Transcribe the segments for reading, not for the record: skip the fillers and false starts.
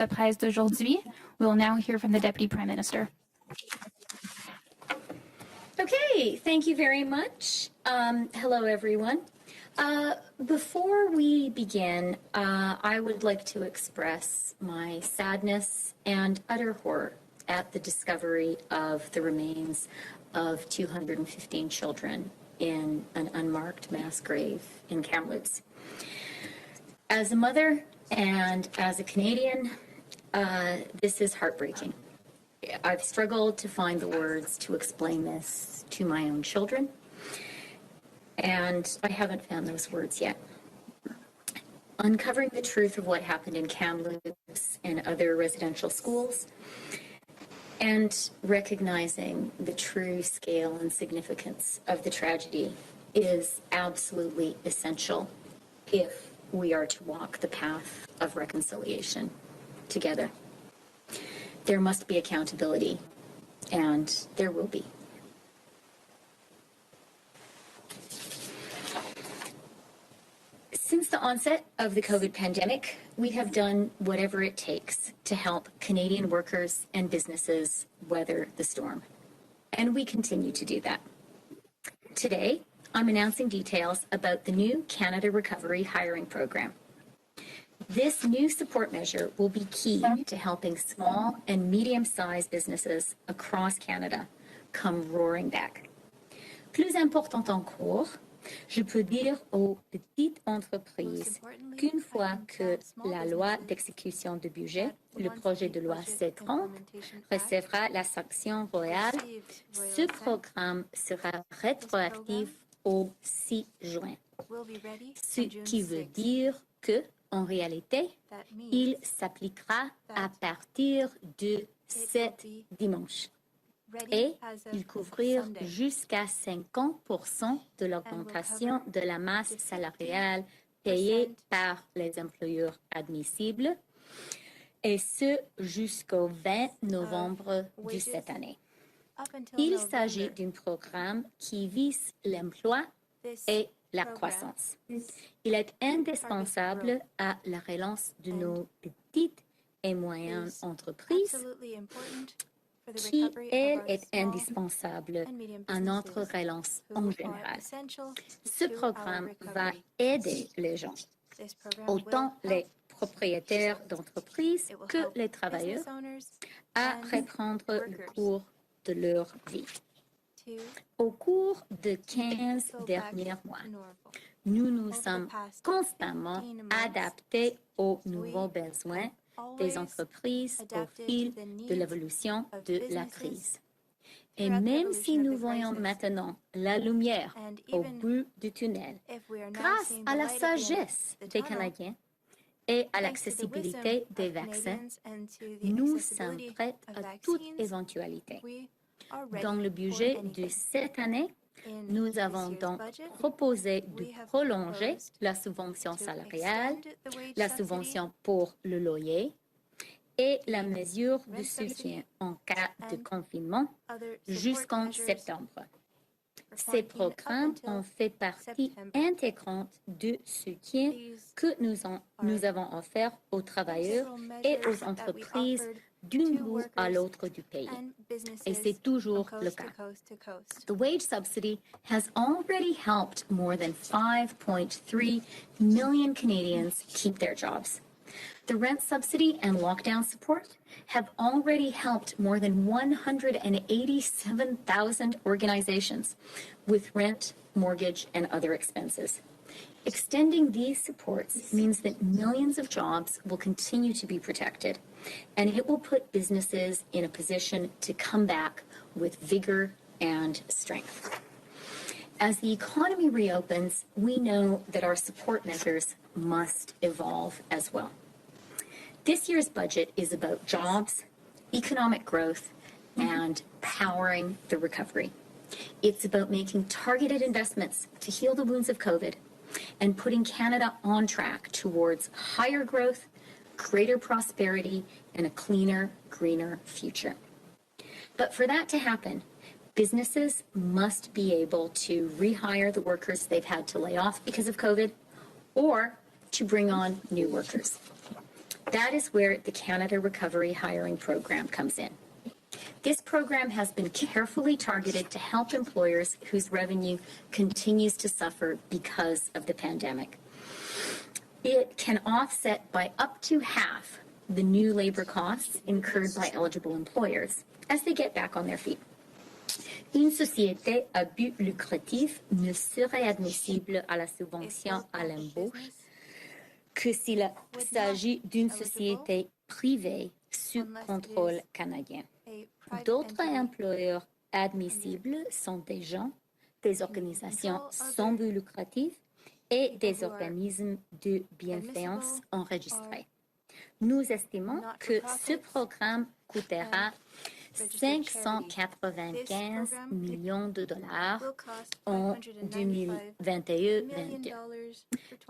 de presse d'aujourd'hui. We will now hear from the Deputy Prime Minister. Okay, thank you very much. Hello, everyone. Before we begin, I would like to express my sadness and utter horror at the discovery of the remains of 215 children in an unmarked mass grave in Kamloops. As a mother and as a Canadian, this is heartbreaking. I've struggled to find the words to explain this to my own children, and I haven't found those words yet. Uncovering the truth of what happened in Kamloops and other residential schools, and recognizing the true scale and significance of the tragedy is absolutely essential if we are to walk the path of reconciliation together. There must be accountability, and there will be. Since the onset of the COVID pandemic, we have done whatever it takes to help Canadian workers and businesses weather the storm. And we continue to do that. Today, I'm announcing details about the new Canada Recovery Hiring Program. This new support measure will be key to helping small and medium-sized businesses across Canada come roaring back. Plus important encore, je peux dire aux petites entreprises qu'une fois que la loi d'exécution de budget, le projet de loi C30, recevra la sanction royale, ce programme sera rétroactif au 6 juin. Ce qui veut dire que, en réalité, il s'appliquera à partir de cet dimanche. Et il couvrir jusqu'à 50% de l'augmentation de la masse salariale payée par les employeurs admissibles, et ce jusqu'au 20 novembre de cette année. Il s'agit d'un programme qui vise l'emploi et la croissance. Il est indispensable à la relance de nos petites et moyennes entreprises, qui, elle, est indispensable à notre relance en général. Ce programme va aider les gens, autant les propriétaires d'entreprises que les travailleurs, à reprendre le cours de leur vie. Au cours de 15 derniers mois, nous nous sommes constamment adaptés aux nouveaux besoins des entreprises au fil de l'évolution de la crise. Et même si nous voyons maintenant la lumière au bout du tunnel, grâce à la sagesse des Canadiens et à l'accessibilité des vaccins, nous sommes prêts à toute éventualité. Dans le budget de cette année, nous avons donc proposé de prolonger la subvention salariale, la subvention pour le loyer et la mesure de soutien en cas de confinement jusqu'en septembre. Ces programmes ont fait partie intégrante du soutien que nous avons offert aux travailleurs et aux entreprises d'un bout à l'autre du pays. Et c'est toujours le cas. The wage subsidy has already helped more than 5.3 million Canadians keep their jobs. The rent subsidy and lockdown support have already helped more than 187,000 organizations with rent, mortgage, and other expenses. Extending these supports means that millions of jobs will continue to be protected, and it will put businesses in a position to come back with vigor and strength. As the economy reopens, we know that our support measures must evolve as well. This year's budget is about jobs, economic growth, and powering the recovery. It's about making targeted investments to heal the wounds of COVID and putting Canada on track towards higher growth, greater prosperity, and a cleaner, greener future. But for that to happen, businesses must be able to rehire the workers they've had to lay off because of COVID, or to bring on new workers. That is where the Canada Recovery Hiring Program comes in. This program has been carefully targeted to help employers whose revenue continues to suffer because of the pandemic. It can offset by up to half the new labor costs incurred by eligible employers as they get back on their feet. Une société à but lucratif ne serait admissible à la subvention à l'embauche que s'il s'agit d'une société privée sous contrôle canadien. D'autres employeurs admissibles sont des gens, des organisations sans but lucratif et des organismes de bienfaisance enregistrés. Nous estimons que ce programme coûtera 595 millions de dollars en 2021-22.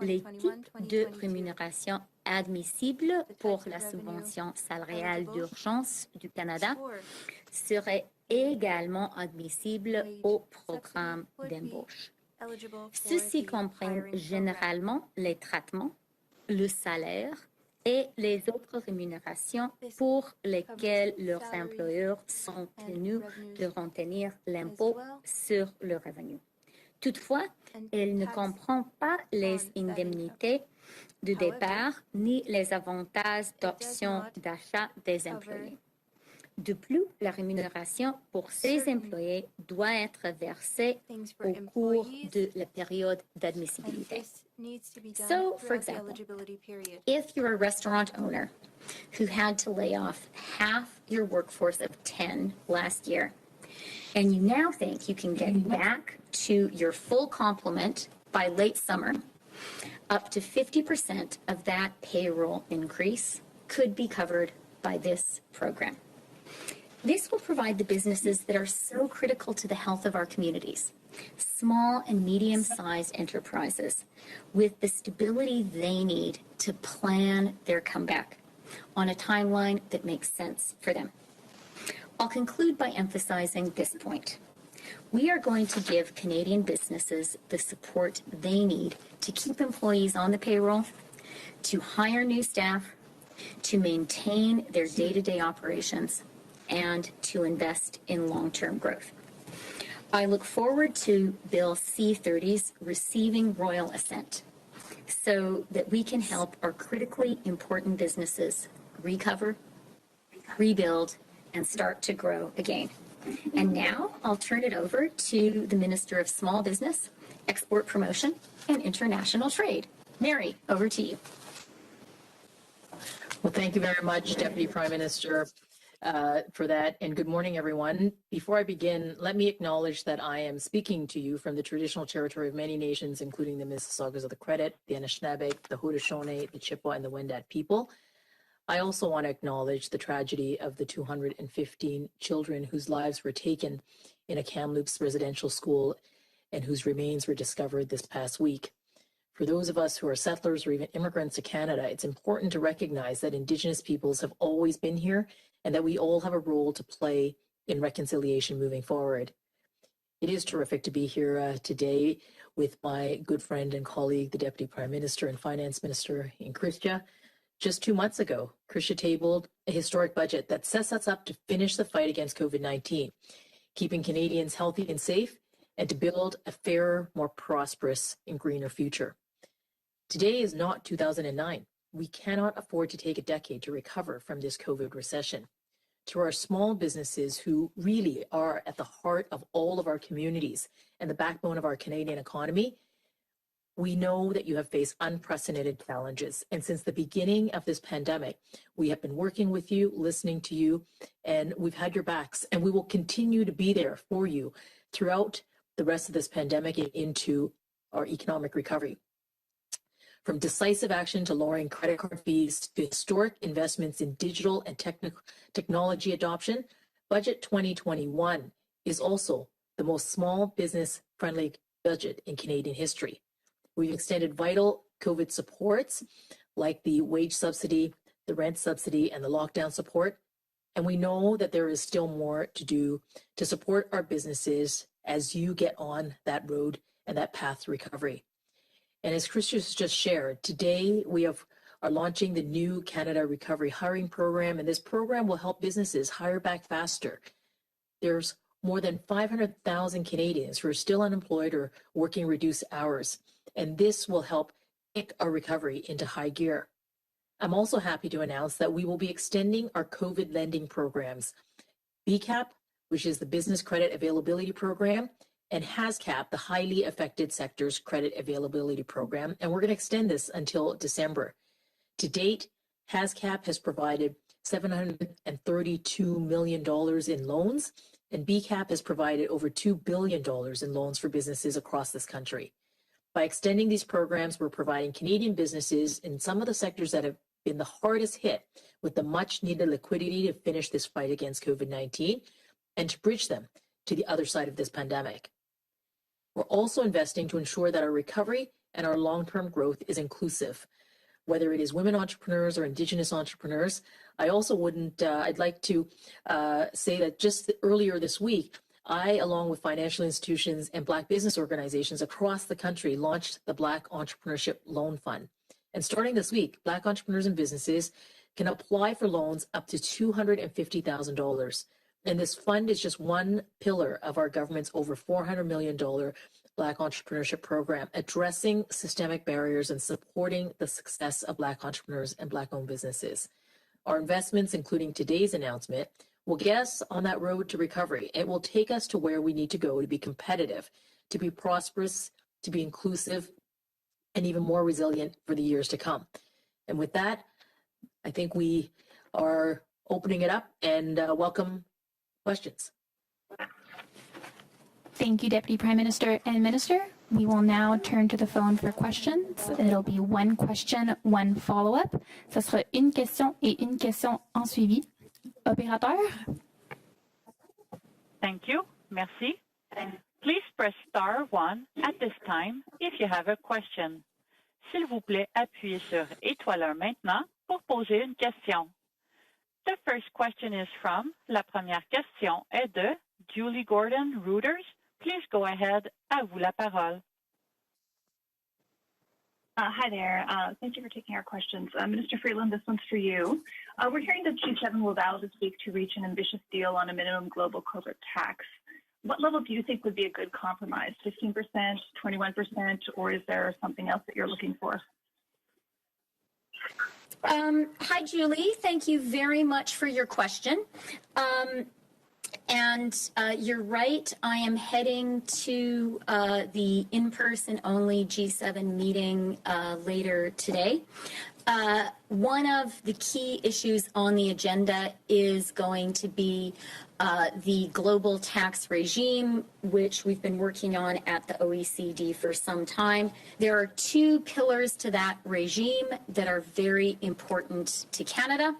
Les types de rémunération admissibles pour la subvention salariale d'urgence du Canada seraient également admissibles au programme d'embauche. Ceux-ci comprennent généralement les traitements, le salaire et les autres rémunérations pour lesquelles leurs employeurs sont tenus de retenir l'impôt sur le revenu. Toutefois, elle ne comprend pas les indemnités de départ ni les avantages d'option d'achat des employés. De plus, la rémunération pour ces employés doit être versée au cours de la période d'admissibilité. So, for example, if you're a restaurant owner who had to lay off half your workforce of 10 last year, and you now think you can get back to your full complement by late summer, up to 50% of that payroll increase could be covered by this program. This will provide the businesses that are so critical to the health of our communities, small and medium-sized enterprises, with the stability they need to plan their comeback on a timeline that makes sense for them. I'll conclude by emphasizing this point. We are going to give Canadian businesses the support they need to keep employees on the payroll, to hire new staff, to maintain their day-to-day operations, and to invest in long-term growth. I look forward to Bill C-30's receiving royal assent so that we can help our critically important businesses recover, rebuild, and start to grow again. And now I'll turn it over to the Minister of Small Business, Export Promotion, and International Trade. Mary, over to you. Well, thank you very much, Deputy Prime Minister, for that. And good morning, everyone. Before I begin, let me acknowledge that I am speaking to you from the traditional territory of many nations, including the Mississaugas of the Credit, the Anishinaabe, the Haudenosaunee, the Chippewa, and the Wendat people. I also want to acknowledge the tragedy of the 215 children whose lives were taken in a Kamloops residential school and whose remains were discovered this past week. For those of us who are settlers or even immigrants to Canada, it's important to recognize that Indigenous peoples have always been here and that we all have a role to play in reconciliation moving forward. It is terrific to be here today with my good friend and colleague, the Deputy Prime Minister and Finance Minister in Chrystia. Just 2 months ago, Chrystia tabled a historic budget that sets us up to finish the fight against COVID-19, keeping Canadians healthy and safe, and to build a fairer, more prosperous and greener future. Today is not 2009. We cannot afford to take a decade to recover from this COVID recession. To our small businesses who really are at the heart of all of our communities and the backbone of our Canadian economy, we know that you have faced unprecedented challenges. And since the beginning of this pandemic, we have been working with you, listening to you, and we've had your backs, and we will continue to be there for you throughout the rest of this pandemic and into our economic recovery. From decisive action to lowering credit card fees to historic investments in digital and technology adoption, Budget 2021 is also the most small business friendly budget in Canadian history. We've extended vital COVID supports like the wage subsidy, the rent subsidy, and the lockdown support. And we know that there is still more to do to support our businesses as you get on that road and that path to recovery. And as Chrystia just shared, today we have are launching the new Canada Recovery Hiring Program, and this program will help businesses hire back faster. There's more than 500,000 Canadians who are still unemployed or working reduced hours, and this will help kick our recovery into high gear. I'm also happy to announce that we will be extending our COVID lending programs, BCAP, which is the Business Credit Availability Program, and HASCAP, the Highly Affected Sectors Credit Availability Program, and we're going to extend this until December. To date, HASCAP has provided $732 million in loans, and BCAP has provided over $2 billion in loans for businesses across this country. By extending these programs, we're providing Canadian businesses in some of the sectors that have been the hardest hit with the much needed liquidity to finish this fight against COVID-19 and to bridge them to the other side of this pandemic. We're also investing to ensure that our recovery and our long-term growth is inclusive, whether it is women entrepreneurs or Indigenous entrepreneurs. I'd like to say that just earlier this week, I, along with financial institutions and Black business organizations across the country, launched the Black Entrepreneurship Loan Fund. And starting this week, Black entrepreneurs and businesses can apply for loans up to $250,000. And this fund is just one pillar of our government's over $400 million Black entrepreneurship program, addressing systemic barriers and supporting the success of Black entrepreneurs and Black-owned businesses. Our investments, including today's announcement, will get us on that road to recovery. It will take us to where we need to go to be competitive, to be prosperous, to be inclusive, and even more resilient for the years to come. And with that, I think we are opening it up and welcome questions. Thank you, Deputy Prime Minister and Minister. We will now turn to the phone for questions. It'll be one question, one follow-up. Ça sera une question et une question en suivi. Opérateur? Thank you. Merci. Please press star 1 at this time if you have a question. S'il vous plaît, appuyez sur étoile 1 maintenant pour poser une question. The first question is from, la première question est de Julie Gordon, Reuters. Please go ahead. À vous la parole. Hi there. Thank you for taking our questions. Minister Freeland, this one's for you. We're hearing that G7 will vow this week to reach an ambitious deal on a minimum global corporate tax. What level do you think would be a good compromise? 15%, 21%, or is there something else that you're looking for? Hi, Julie. Thank you very much for your question. You're right. I am heading to the in-person only G7 meeting later today. One of the key issues on the agenda is going to be the global tax regime, which we've been working on at the OECD for some time. There are two pillars to that regime that are very important to Canada.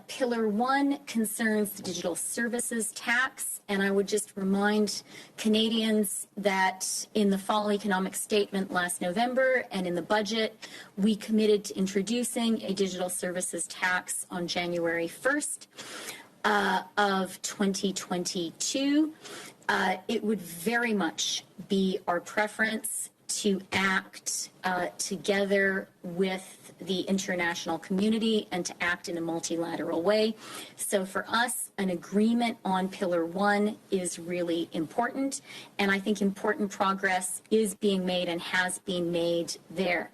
Pillar 1 concerns the digital services tax, and I would just remind Canadians that in the fall economic statement last November and in the budget, we committed to introducing a digital services tax on January 1st of 2022. It would very much be our preference to act together with the international community and to act in a multilateral way. So for us, an agreement on Pillar 1 is really important, and I think important progress is being made and has been made there.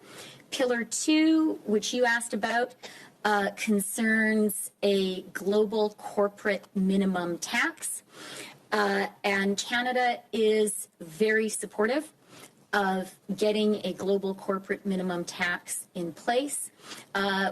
Pillar 2, which you asked about, concerns a global corporate minimum tax, and Canada is very supportive of getting a global corporate minimum tax in place.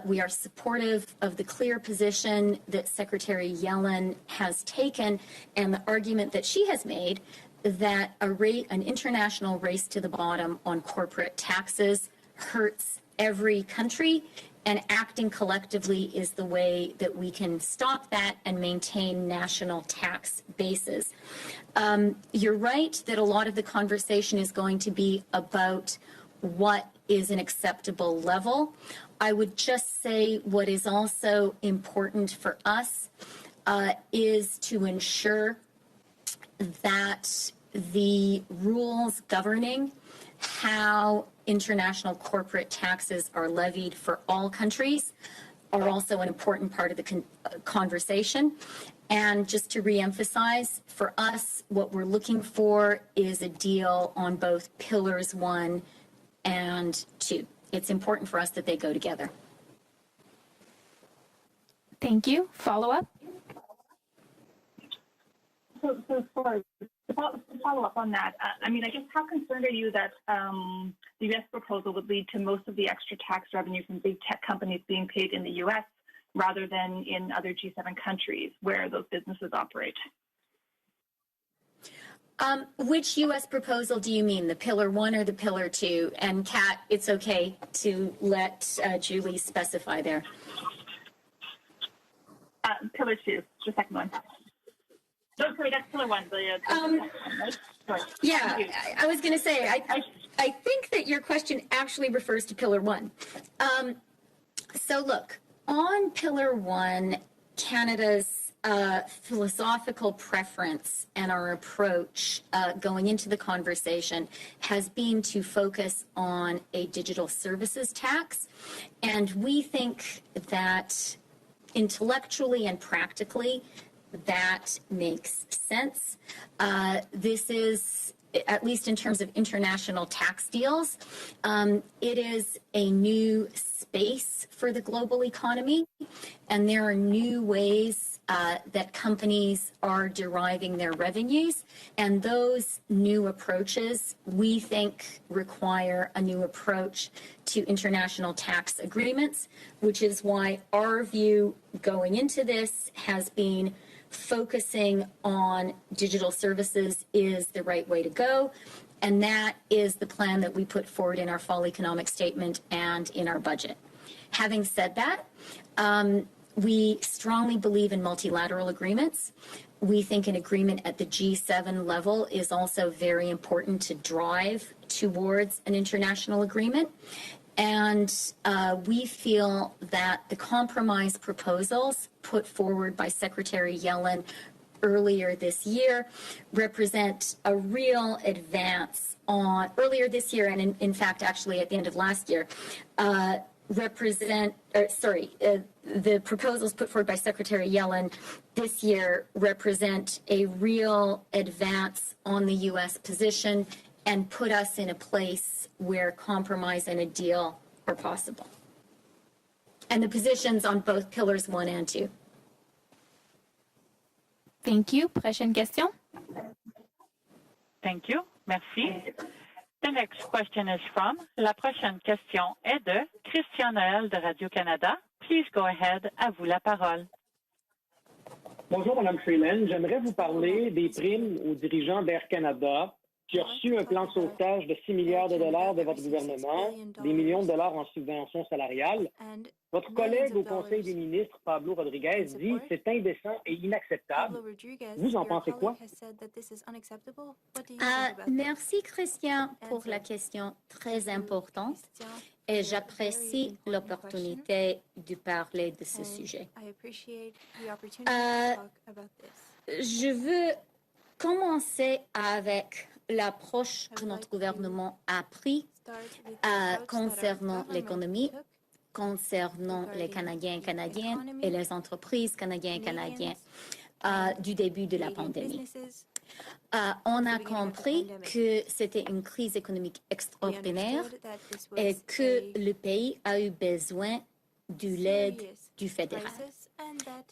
We are supportive of the clear position that Secretary Yellen has taken and the argument that she has made that an international race to the bottom on corporate taxes hurts every country, and acting collectively is the way that we can stop that and maintain national tax bases. You're right that a lot of the conversation is going to be about what is an acceptable level. I would just say what is also important for us is to ensure that the rules governing how international corporate taxes are levied for all countries are also an important part of the conversation. And just to reemphasize, for us, what we're looking for is a deal on both pillars 1 and 2. It's important for us that they go together. Thank you. Follow up? So to follow up on that, I mean, I guess how concerned are you that the U.S. proposal would lead to most of the extra tax revenue from big tech companies being paid in the U.S. rather than in other G7 countries where those businesses operate? Which U.S. proposal do you mean, the Pillar 1 or the Pillar 2? And Kat, it's okay to let Julie specify there. Pillar 2, the second one. No, sorry, that's Pillar 1. Yeah, I was going to say, I think that your question actually refers to Pillar 1. So look, on Pillar 1, Canada's philosophical preference and our approach going into the conversation has been to focus on a digital services tax. And we think that intellectually and practically, that makes sense. This is, at least in terms of international tax deals, it is a new space for the global economy, and there are new ways that companies are deriving their revenues, and those new approaches, we think, require a new approach to international tax agreements, which is why our view going into this has been focusing on digital services is the right way to go. And that is the plan that we put forward in our fall economic statement and in our budget. Having said that, we strongly believe in multilateral agreements. We think an agreement at the G7 level is also very important to drive towards an international agreement. And we feel that the compromise proposals put forward by Secretary Yellen earlier this year represent a real advance on, earlier this year and in fact actually at the end of last year, the proposals put forward by Secretary Yellen this year represent a real advance on the U.S. position and put us in a place where compromise and a deal are possible. And the positions on both pillars 1 and 2. Thank you. Prochaine question. Thank you. Merci. The next question is from, la prochaine question est de Christian Noël de Radio-Canada. Please go ahead. À vous la parole. Bonjour, Mme Freeland. J'aimerais vous parler des primes aux dirigeants d'Air Canada qui a reçu un plan de sauvetage de 6 milliards de dollars de votre gouvernement, des millions de dollars en subventions salariales. Votre collègue au Conseil des ministres, Pablo Rodriguez, dit que c'est indécent et inacceptable. Vous en pensez quoi? Merci, Christian, pour la question très importante. Et j'apprécie l'opportunité de parler de ce sujet. Je veux commencer avec l'approche que notre gouvernement a prise concernant l'économie, concernant les Canadiens et Canadiennes et les entreprises canadiennes et canadiennes du début de la pandémie. On a compris que c'était une crise économique extraordinaire et que le pays a eu besoin de l'aide du fédéral.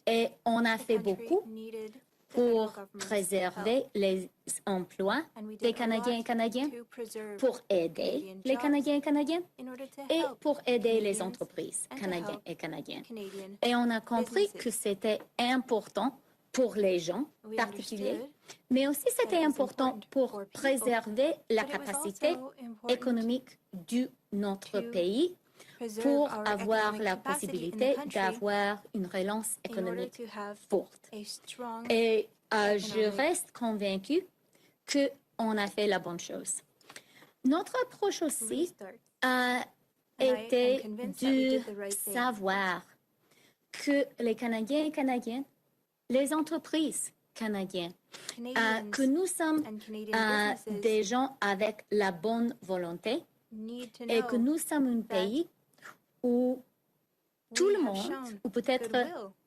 Et on a fait beaucoup pour préserver les emplois des Canadiens et Canadiennes, pour aider les Canadiens et Canadiennes et pour aider les entreprises canadiennes et canadiennes. Et on a compris que c'était important pour les gens particuliers, mais aussi c'était important pour préserver la capacité économique de notre pays pour avoir la possibilité d'avoir une relance économique forte. Et je reste convaincue qu'on a fait la bonne chose. Notre approche aussi a été de savoir que les Canadiens et Canadiennes, les entreprises canadiennes, que nous sommes des gens avec la bonne volonté et que nous sommes un pays où tout le monde, ou peut-être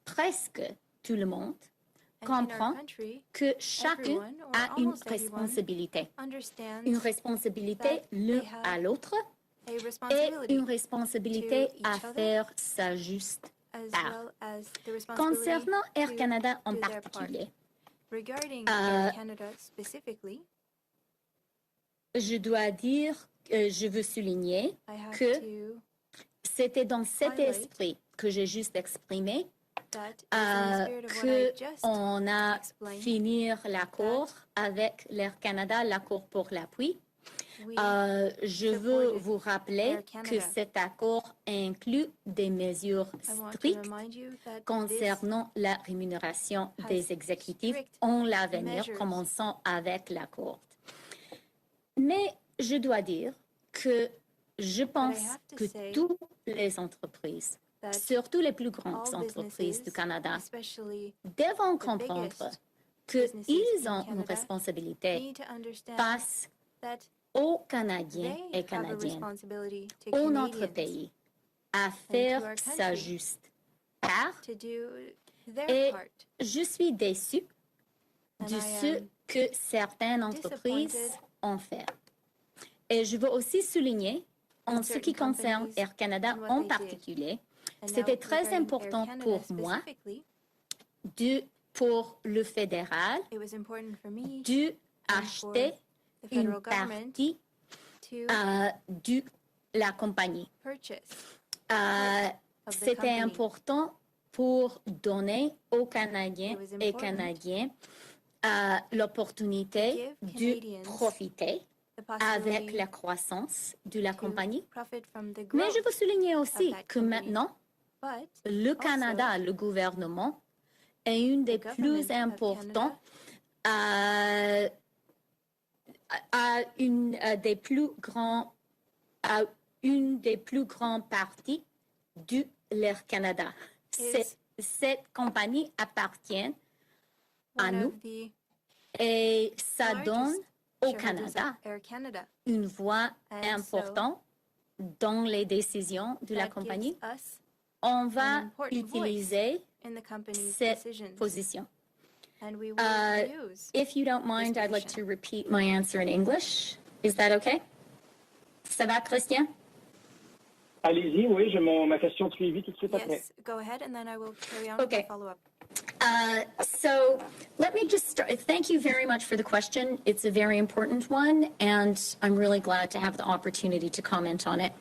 presque tout le monde, comprend que chacun a une responsabilité l'un à l'autre et une responsabilité à faire sa juste part. Concernant Air Canada en particulier, je dois dire, je veux souligner que c'était dans cet esprit que j'ai juste exprimé qu'on a fini l'accord avec l'Air Canada, l'accord pour l'appui. Je veux vous rappeler que cet accord inclut des mesures strictes concernant la rémunération des exécutifs en l'avenir, commençant avec l'accord. Mais je dois dire que je pense que toutes les entreprises, surtout les plus grandes entreprises du Canada, devront comprendre qu'ils ont une responsabilité face aux Canadiens et Canadiennes, au notre pays, à faire sa juste part. Et je suis déçue de ce que certaines entreprises ont fait. Et je veux aussi souligner, en ce qui concerne Air Canada en particulier, c'était très important pour moi, pour le fédéral, d'acheter une partie de la compagnie. C'était important pour donner aux Canadiens et Canadiennes l'opportunité de profiter avec la croissance de la compagnie. Mais je veux souligner aussi que maintenant, le Canada, le gouvernement, est une des plus importants, a une des plus grands parties de l'Air Canada. Cette compagnie appartient à nous et ça donne au Canada une voix importante dans les décisions de la compagnie. On va utiliser cette position. If you don't mind, I'd like to repeat my answer in English. Is that okay? Ça va, Christian? Allez-y, oui, j'ai ma question de suivi tout de suite après. Yes, go ahead, and then I will carry on with the follow-up. So let me just start. Thank you very much for the question. It's a very important one, and I'm really glad to have the opportunity to comment on it.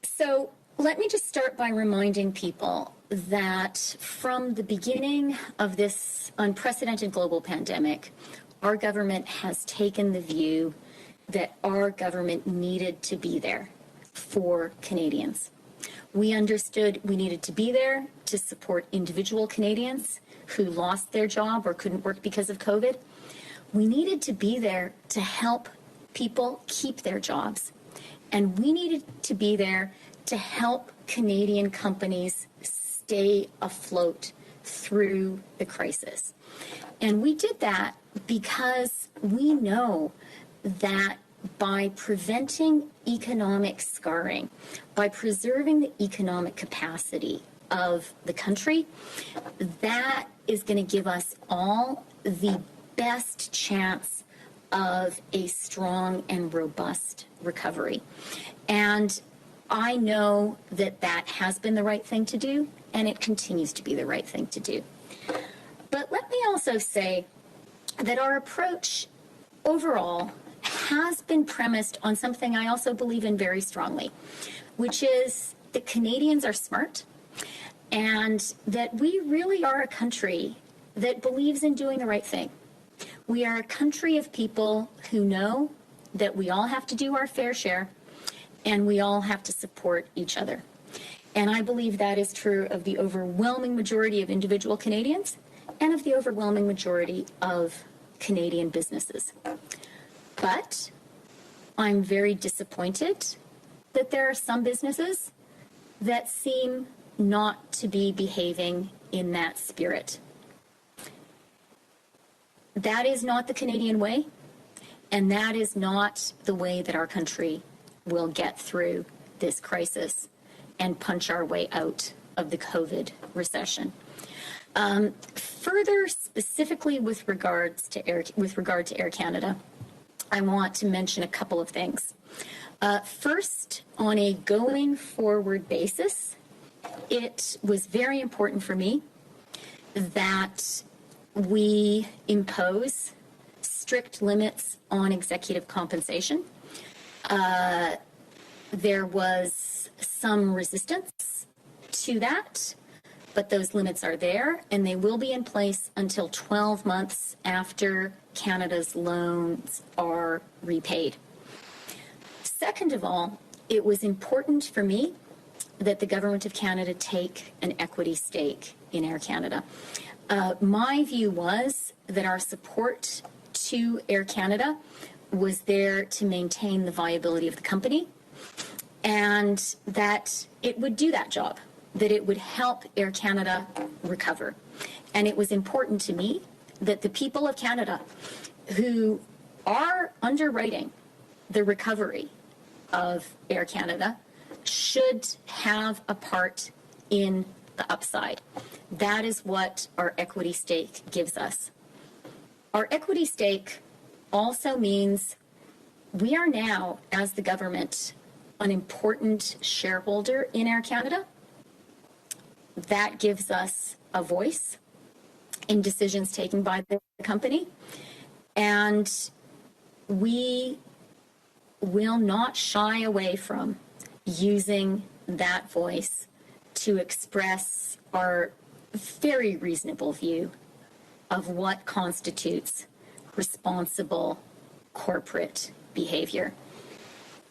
So let me just start by reminding people that from the beginning of this unprecedented global pandemic, our government has taken the view that our government needed to be there for Canadians. We understood we needed to be there to support individual Canadians who lost their job or couldn't work because of COVID. We needed to be there to help people keep their jobs. And we needed to be there to help Canadian companies stay afloat through the crisis. And we did that because we know that by preventing economic scarring, by preserving the economic capacity of the country, that is going to give us all the best chance of a strong and robust recovery. And I know that that has been the right thing to do, and it continues to be the right thing to do. But let me also say that our approach overall has been premised on something I also believe in very strongly, which is that Canadians are smart and that we really are a country that believes in doing the right thing. We are a country of people who know that we all have to do our fair share and we all have to support each other. And I believe that is true of the overwhelming majority of individual Canadians and of the overwhelming majority of Canadian businesses. But I'm very disappointed that there are some businesses that seem not to be behaving in that spirit. That is not the Canadian way, and that is not the way that our country will get through this crisis and punch our way out of the COVID recession. Further, specifically with regard to Air Canada, I want to mention a couple of things. First, on a going forward basis, it was very important for me that we impose strict limits on executive compensation. There was some resistance to that, but those limits are there, and they will be in place until 12 months after Canada's loans are repaid. Second of all, it was important for me that the Government of Canada take an equity stake in Air Canada. My view was that our support to Air Canada was there to maintain the viability of the company, and that it would do that job, that it would help Air Canada recover. And it was important to me that the people of Canada who are underwriting the recovery of Air Canada should have a part in the upside. That is what our equity stake gives us. Our equity stake also means we are now, as the government, an important shareholder in Air Canada. That gives us a voice in decisions taken by the company. And we will not shy away from using that voice to express our very reasonable view of what constitutes responsible corporate behavior.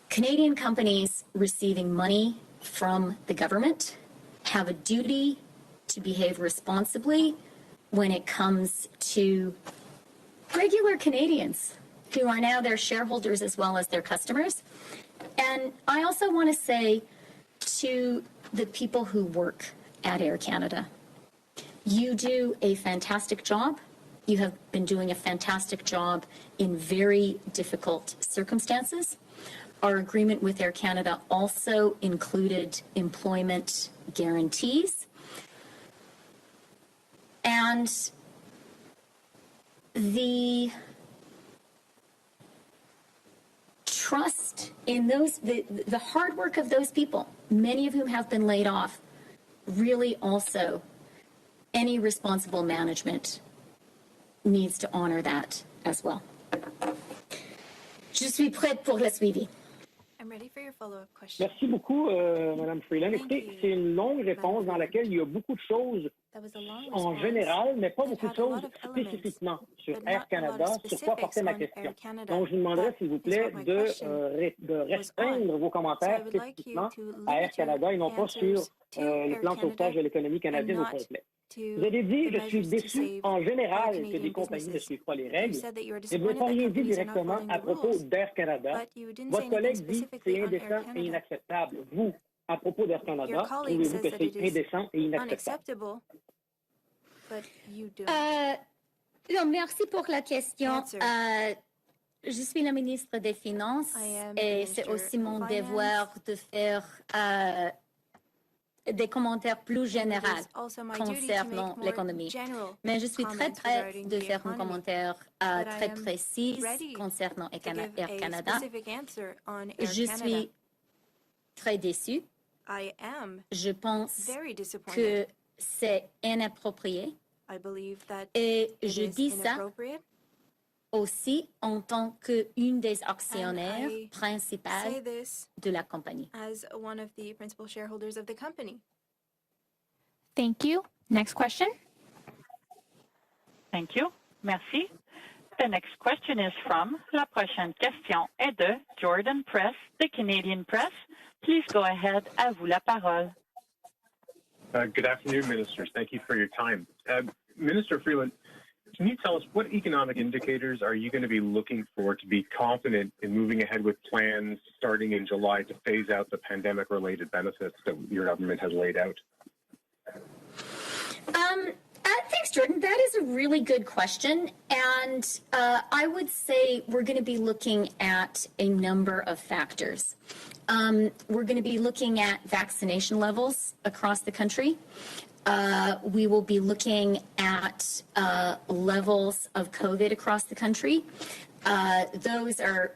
Canadian companies receiving money from the government have a duty to behave responsibly when it comes to regular Canadians who are now their shareholders as well as their customers. And I also want to say to the people who work at Air Canada, you do a fantastic job. You have been doing a fantastic job in very difficult circumstances. Our agreement with Air Canada also included employment guarantees. And the trust in those, the hard work of those people, many of whom have been laid off, really also, any responsible management needs to honor that as well. Je suis prête pour la suivi. I'm ready for your follow-up question. Merci beaucoup, Mme Freeland. Écoutez, c'est une longue réponse dans laquelle il y a beaucoup de choses en général, mais pas beaucoup de choses spécifiquement sur Air Canada, sur quoi portait ma question. Donc, je vous demanderais, s'il vous plaît, de restreindre vos commentaires spécifiquement à Air Canada et non pas sur le plan de sauvetage de l'économie canadienne au complet. Vous avez dit, je suis déçu en général que des compagnies ne suivent pas les règles, mais vous n'avez rien dit directement à propos d'Air Canada. Votre collègue dit que c'est indécent et inacceptable. Vous, à propos d'Air Canada, trouvez-vous que c'est indécent et inacceptable? Non, merci pour la question. Je suis la ministre des Finances et c'est aussi mon devoir de faire des commentaires plus généraux concernant l'économie. Mais je suis très prête de faire un commentaire très précis concernant Air Canada. Je suis très déçue. Je pense que c'est inapproprié. Et je dis ça aussi en tant qu'une des actionnaires principales de la compagnie. As one of the principal shareholders of the company. Thank you. Next question. Thank you. Merci. The next question is from, la prochaine question est de Jordan Press, the Canadian Press. Please go ahead, à vous la parole. Good afternoon, Ministers. Thank you for your time. Minister Freeland, can you tell us what economic indicators are you going to be looking for to be confident in moving ahead with plans starting in July to phase out the pandemic-related benefits that your government has laid out? Thanks, Jordan. That is a really good question. And I would say we're going to be looking at a number of factors. We're going to be looking at vaccination levels across the country. We will be looking at levels of COVID across the country. Those are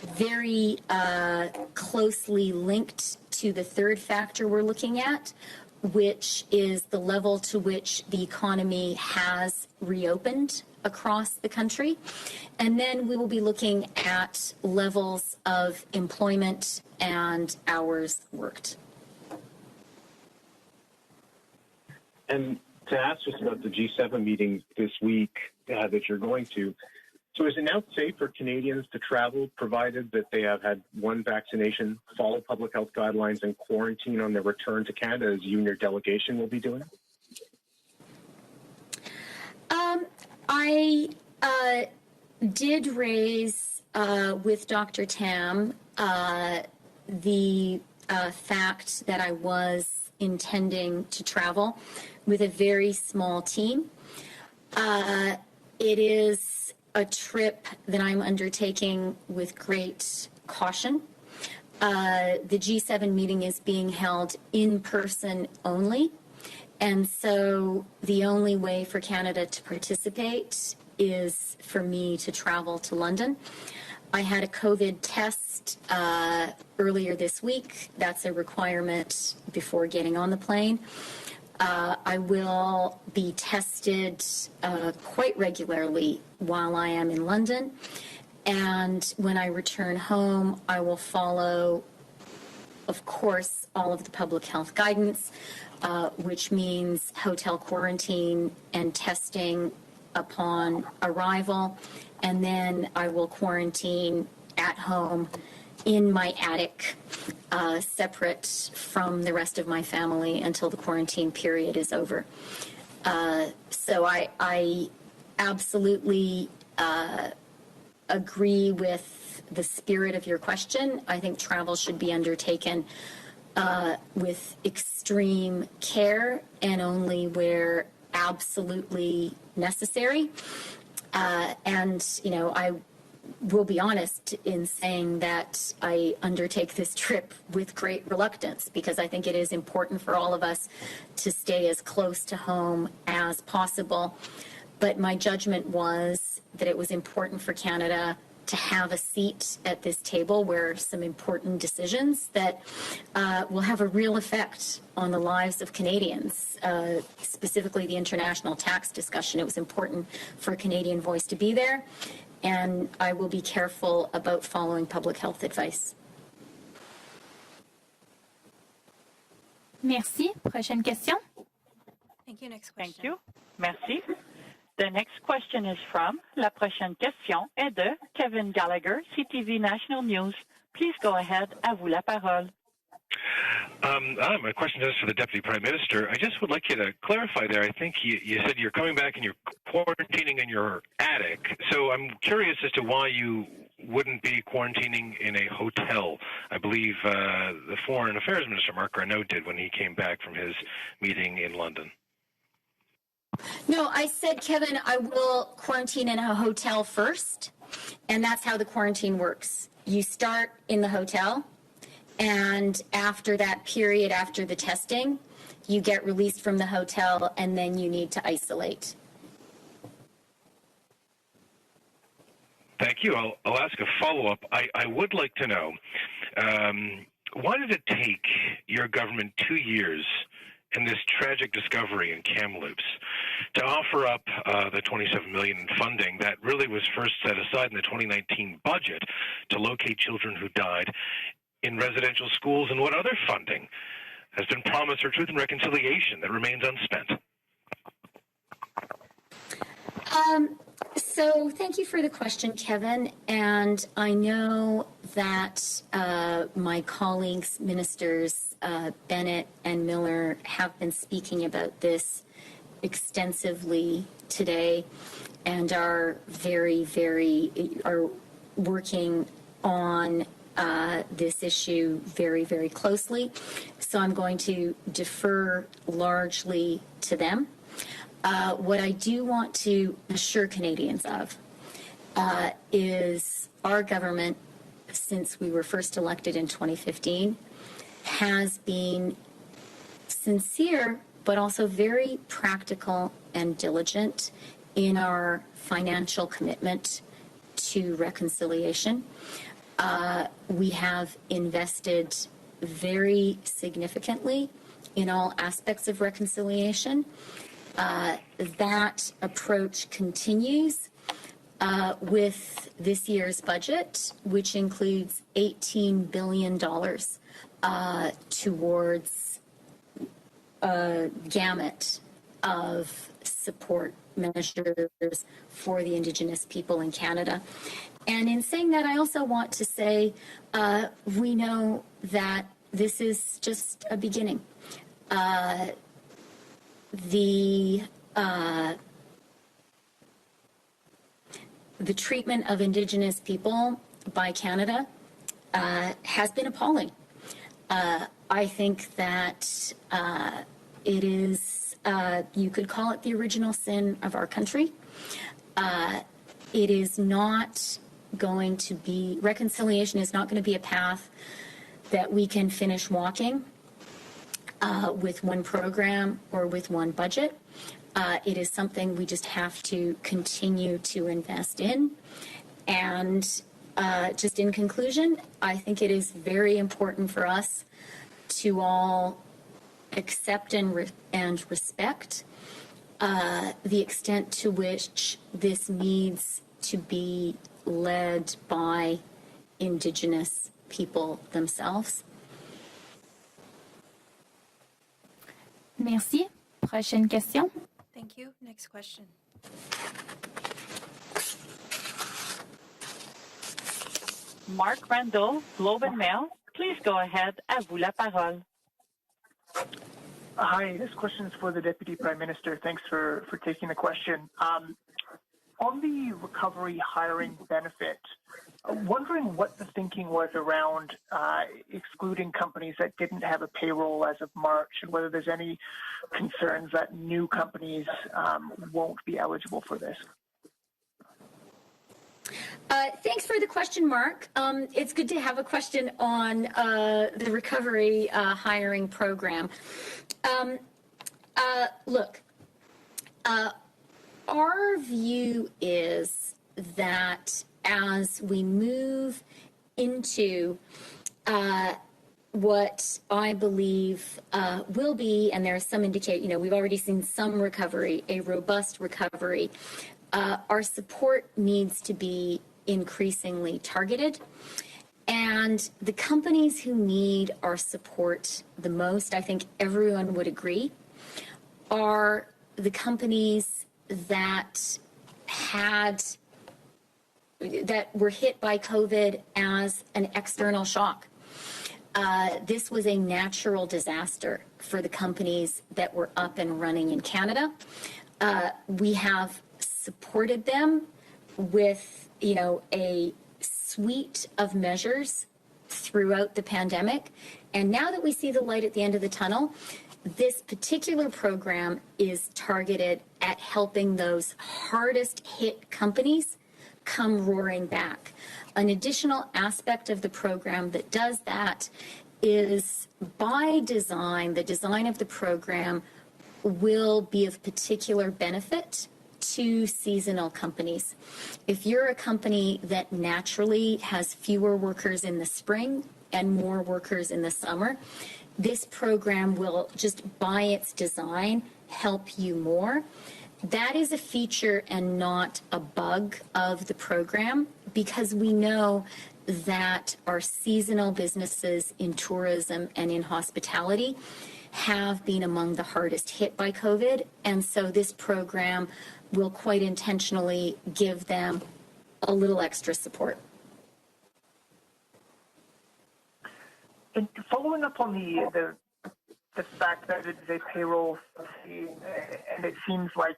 very closely linked to the third factor we're looking at, which is the level to which the economy has reopened across the country. And then we will be looking at levels of employment and hours worked. And to ask just about the G7 meeting this week that you're going to, so is it now safe for Canadians to travel, provided that they have had one vaccination, follow public health guidelines, and quarantine on their return to Canada, as you and your delegation will be doing? I did raise with Dr. Tam the fact that I was intending to travel with a very small team. It is a trip that I'm undertaking with great caution. The G7 meeting is being held in person only. And so the only way for Canada to participate is for me to travel to London. I had a COVID test earlier this week. That's a requirement before getting on the plane. I will be tested quite regularly while I am in London. And when I return home, I will follow, of course, all of the public health guidance, which means hotel quarantine and testing upon arrival. And then I will quarantine at home in my attic, separate from the rest of my family until the quarantine period is over. So I absolutely agree with the spirit of your question. I think travel should be undertaken with extreme care and only where absolutely necessary. And, you know, I will be honest in saying that I undertake this trip with great reluctance, because I think it is important for all of us to stay as close to home as possible. But my judgment was that it was important for Canada to have a seat at this table where some important decisions that will have a real effect on the lives of Canadians, specifically the international tax discussion. It was important for a Canadian voice to be there, and I will be careful about following public health advice. Merci. Prochaine question. Thank you. Next question. Thank you. Merci. The next question is from, la prochaine question est de Kevin Gallagher, CTV National News. Please go ahead. À vous la parole. My question is for the Deputy Prime Minister. I just would like you to clarify there. I think you said you're coming back and you're quarantining in your attic. So I'm curious as to why you wouldn't be quarantining in a hotel. I believe the Foreign Affairs Minister, Mark Garneau, did when he came back from his meeting in London. No, I said, Kevin, I will quarantine in a hotel first, and that's how the quarantine works. You start in the hotel, and after that period, after the testing, you get released from the hotel, and then you need to isolate. Thank you. I'll ask a follow-up. I would like to know, why did it take your government 2 years in this tragic discovery in Kamloops to offer up the $27 million in funding that really was first set aside in the 2019 budget to locate children who died in residential schools, and what other funding has been promised for Truth and Reconciliation that remains unspent? So thank you for the question, Kevin. And I know that my colleagues, Ministers Bennett and Miller, have been speaking about this extensively today and are are working on this issue very, very closely. So I'm going to defer largely to them. What I do want to assure Canadians of is our government, since we were first elected in 2015, has been sincere but also very practical and diligent in our financial commitment to reconciliation. We have invested very significantly in all aspects of reconciliation. That approach continues with this year's budget, which includes $18 billion towards a gamut of support measures for the Indigenous people in Canada. And in saying that, I also want to say we know that this is just a beginning. The treatment of Indigenous people by Canada has been appalling. I think that it is, you could call it the original sin of our country. It is not going to be, reconciliation is not going to be a path that we can finish walking with one program or with one budget. It is something we just have to continue to invest in. And just in conclusion, I think it is very important for us to all accept and respect the extent to which this needs to be led by Indigenous people themselves. Merci. Prochaine question. Thank you. Next question. Mark Randall, Globe and Mail. Please go ahead. À vous la parole. Hi, this question is for the Deputy Prime Minister. Thanks for taking the question. On the recovery hiring benefit, wondering what the thinking was around excluding companies that didn't have a payroll as of March, and whether there's any concerns that new companies won't be eligible for this. Thanks for the question, Mark. It's good to have a question on the recovery hiring program. Look, our view is that as we move into what I believe will be, and there's some indicate, we've already seen some recovery, a robust recovery. Our support needs to be increasingly targeted. And the companies who need our support the most, I think everyone would agree, are the companies that were hit by COVID as an external shock. This was a natural disaster for the companies that were up and running in Canada. We have supported them with, a suite of measures throughout the pandemic. And now that we see the light at the end of the tunnel, this particular program is targeted at helping those hardest hit companies come roaring back. An additional aspect of the program that does that is, by design, the design of the program will be of particular benefit to seasonal companies. If you're a company that naturally has fewer workers in the spring and more workers in the summer, this program will, just by its design, help you more. That is a feature and not a bug of the program, because we know that our seasonal businesses in tourism and in hospitality have been among the hardest hit by COVID. And so this program will quite intentionally give them a little extra support. And following up on the fact that it is a payroll subsidy, and it seems like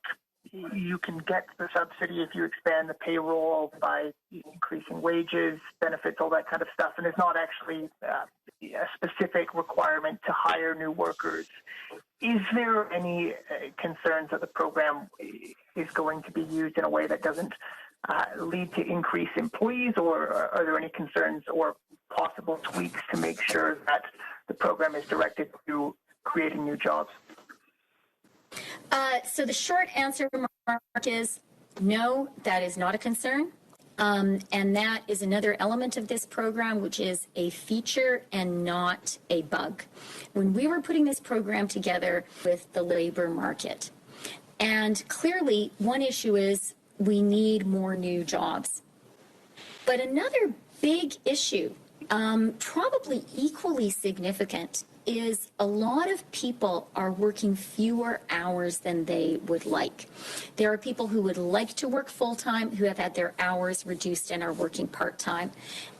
you can get the subsidy if you expand the payroll by increasing wages, benefits, all that kind of stuff, and it's not actually a specific requirement to hire new workers. is there any concerns that the program is going to be used in a way that doesn't lead to increased employees, or are there any concerns or possible tweaks to make sure that the program is directed to creating new jobs? So the short answer, Mark, is no, that is not a concern. And that is another element of this program, which is a feature and not a bug. When we were putting this program together with the labor market, and clearly one issue is we need more new jobs. But another big issue, probably equally significant, is a lot of people are working fewer hours than they would like. There are people who would like to work full-time who have had their hours reduced and are working part-time.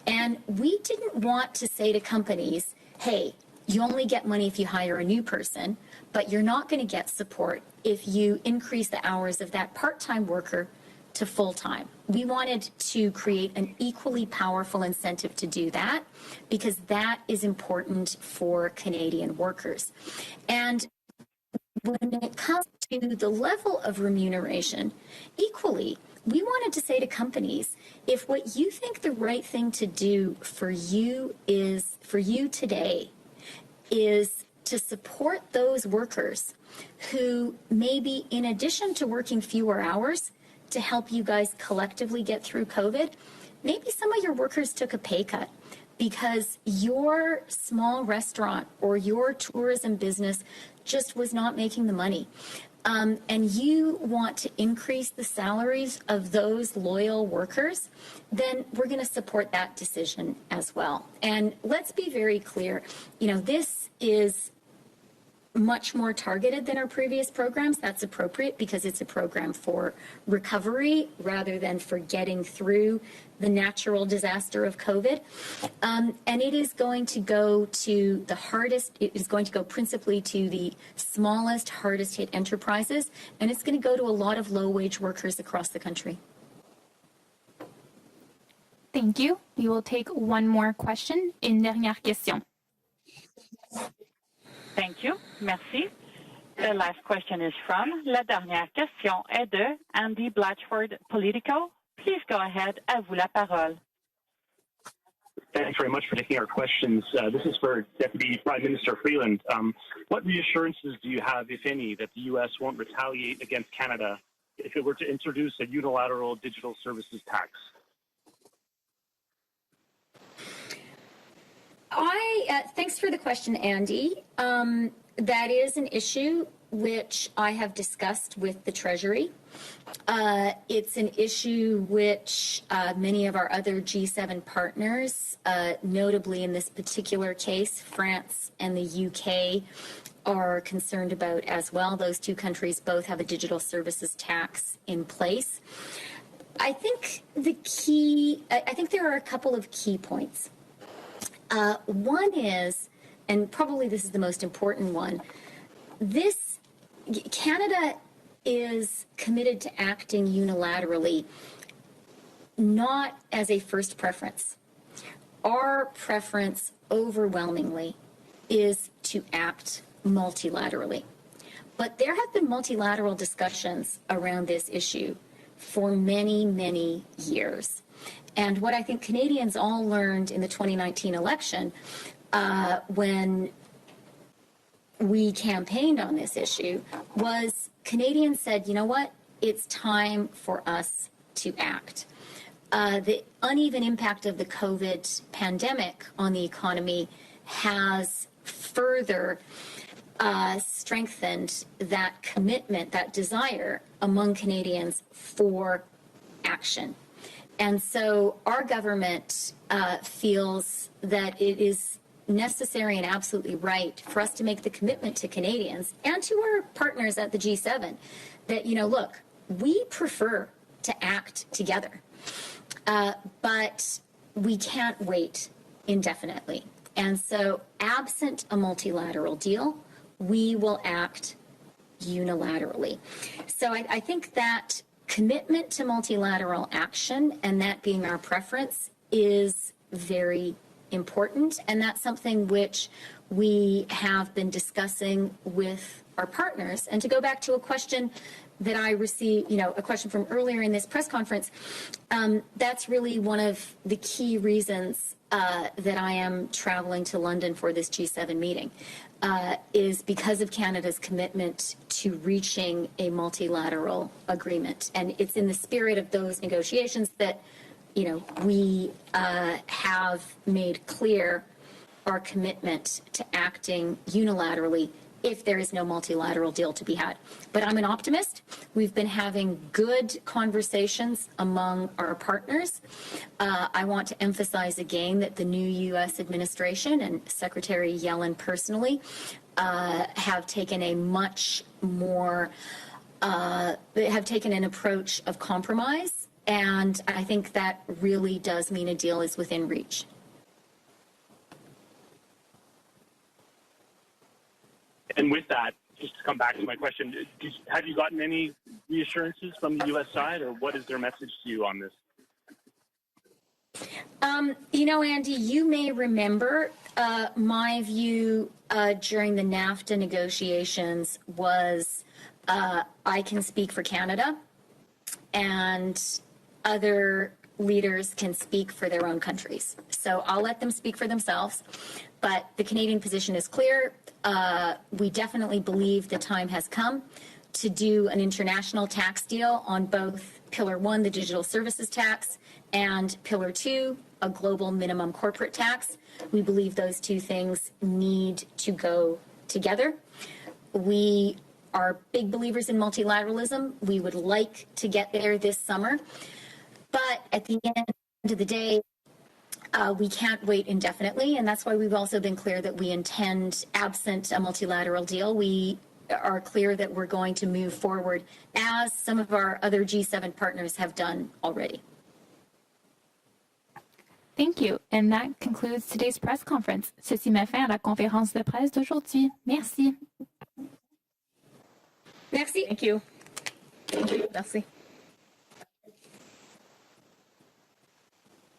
And we didn't want to say to companies, hey, you only get money if you hire a new person, but you're not going to get support if you increase the hours of that part-time worker to full-time. We wanted to create an equally powerful incentive to do that because that is important for Canadian workers. And when it comes to the level of remuneration, equally, we wanted to say to companies, if what you think the right thing to do for you today is to support those workers who maybe in addition to working fewer hours, to help you guys collectively get through COVID, maybe some of your workers took a pay cut because your small restaurant or your tourism business just was not making the money. And you want to increase the salaries of those loyal workers, then we're going to support that decision as well. And let's be very clear, this is much more targeted than our previous programs. That's appropriate because it's a program for recovery rather than for getting through the natural disaster of COVID. And it is going to go to it is going to go principally to the smallest, hardest hit enterprises, and it's going to go to a lot of low-wage workers across the country. Thank you. We will take one more question. Une dernière question. Thank you. Merci. The last question is from, la dernière question est de Andy Blatchford, Politico. Please go ahead. À vous la parole. Thanks very much for taking our questions. This is for Deputy Prime Minister Freeland. What reassurances do you have, if any, that the U.S. won't retaliate against Canada if it were to introduce a unilateral digital services tax? Thanks for the question, Andy. That is an issue which I have discussed with the Treasury. It's an issue which many of our other G7 partners, notably in this particular case, France and the UK, are concerned about as well. Those two countries both have a digital services tax in place. I think there are a couple of key points. One is, and probably this is the most important one, Canada is committed to acting unilaterally, not as a first preference. Our preference overwhelmingly is to act multilaterally. But there have been multilateral discussions around this issue for many, many years. And what I think Canadians all learned in the 2019 election, when we campaigned on this issue, was Canadians said, you know what, it's time for us to act. The uneven impact of the COVID pandemic on the economy has further strengthened that commitment, that desire among Canadians for action. And so our government feels that it is necessary and absolutely right for us to make the commitment to Canadians and to our partners at the G7 that, look, we prefer to act together, but we can't wait indefinitely. And so absent a multilateral deal, we will act unilaterally. So I think that commitment to multilateral action, and that being our preference, is very important. And that's something which we have been discussing with our partners. And to go back to a question that I received, a question from earlier in this press conference, that's really one of the key reasons that I am traveling to London for this G7 meeting, is because of Canada's commitment to reaching a multilateral agreement. And it's in the spirit of those negotiations that, we have made clear our commitment to acting unilaterally if there is no multilateral deal to be had. But I'm an optimist. We've been having good conversations among our partners. I want to emphasize again that the new U.S. administration and Secretary Yellen personally have taken a much more, have taken an approach of compromise. And I think that really does mean a deal is within reach. And with that, just to come back to my question, have you gotten any reassurances from the U.S. side, or what is their message to you on this? Andy, you may remember my view during the NAFTA negotiations was I can speak for Canada, and other leaders can speak for their own countries. So I'll let them speak for themselves. But the Canadian position is clear. We definitely believe the time has come to do an international tax deal on both Pillar 1, the digital services tax, and Pillar 2, a global minimum corporate tax. We believe those two things need to go together. We are big believers in multilateralism. We would like to get there this summer. But at the end of the day, we can't wait indefinitely, and that's why we've also been clear that we intend, absent a multilateral deal, we are clear that we're going to move forward as some of our other G7 partners have done already. Thank you. And that concludes today's press conference. Ceci met fin à la conférence de presse d'aujourd'hui. Merci. Merci. Thank you. Merci.